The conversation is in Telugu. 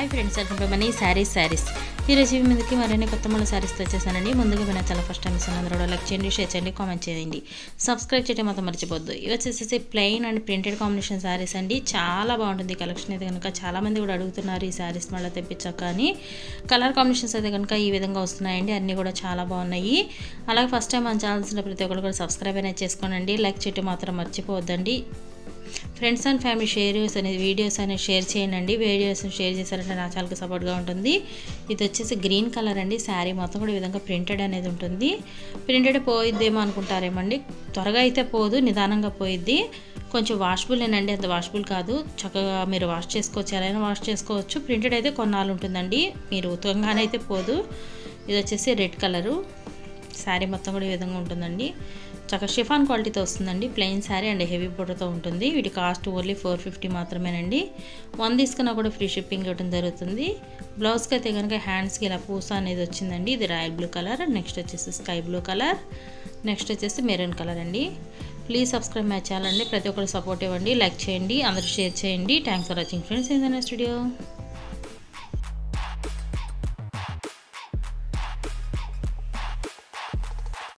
Hi friends, welcome to money saris ఈరోజు మీదకి మరిన్ని కొత్త మళ్ళీ శారీస్తో వచ్చేసానండి. ముందుగా విన చాలా ఫస్ట్ టైం ఇస్తాను, అందరూ లైక్ చేయండి, షేర్ చేయండి, కామెంట్ చేయండి, సబ్స్క్రైబ్ చేయడం మాత్రం మర్చిపోద్దు. ఇవి వచ్చేసి plain and printed combination saris అండి. చాలా బాగుంటుంది కలెక్షన్ అయితే కనుక. చాలామంది కూడా అడుగుతున్నారు ఈ శారీస్ మళ్ళీ తెప్పించాక, కానీ కలర్ కాంబినేషన్స్ అయితే కనుక ఈ విధంగా వస్తున్నాయండి. అన్నీ కూడా చాలా బాగున్నాయి. అలాగే ఫస్ట్ టైం మన ఛానల్స్లో ప్రతి ఒక్కరు కూడా సబ్స్క్రైబ్ అనేది చేసుకోనండి, లైక్ చేయడం మాత్రం మర్చిపోవద్దండి. ఫ్రెండ్స్ అండ్ ఫ్యామిలీ వీడియోస్ అనేది షేర్ చేయండి. వీడియోస్ షేర్ చేశారంటే నా ఛానల్కి సపోర్ట్గా ఉంటుంది. ఇది వచ్చేసి గ్రీన్ కలర్ అండి. శారీ మొత్తం కూడా ఈ విధంగా ప్రింటెడ్ అనేది ఉంటుంది. ప్రింటెడ్ పోయిద్దేమో అనుకుంటారేమండి, త్వరగా అయితే పోదు, నిదానంగా పోయిద్ది. కొంచెం వాషబుల్నేనండి, అంత వాషబుల్ కాదు. చక్కగా మీరు వాష్ చేసుకోవచ్చు, ఎలా వాష్ చేసుకోవచ్చు. ప్రింటెడ్ అయితే కొన్నాళ్ళు ఉంటుందండి, మీరు ఉతకంగానే అయితే పోదు. ఇది వచ్చేసి రెడ్ కలరు. శారీ మొత్తం కూడా ఈ విధంగా ఉంటుందండి. చక్కగా షిఫాన్ క్వాలిటీతో వస్తుందండి. ప్లెయిన్ శారీ అండ్ హెవీ బోర్డర్తో ఉంటుంది. వీటి కాస్ట్ ఓన్లీ 450 మాత్రమేనండి. 1 తీసుకున్నా కూడా ఫ్రీ షిప్పింగ్ ఇవ్వడం జరుగుతుంది. బ్లౌజ్కి అయితే కనుక హ్యాండ్స్కి ఇలా పూస అనేది వచ్చిందండి. ఇది రాయల్ బ్లూ కలర్, నెక్స్ట్ వచ్చేసి స్కై బ్లూ కలర్, నెక్స్ట్ వచ్చేసి మెరూన్ కలర్ అండి. ప్లీజ్ సబ్స్క్రైబ్ మై ఛానల్ అండి. ప్రతి ఒక్కరు సపోర్ట్ ఇవ్వండి, లైక్ చేయండి, అందరూ షేర్ చేయండి. Thanks for watching friends. In the next video.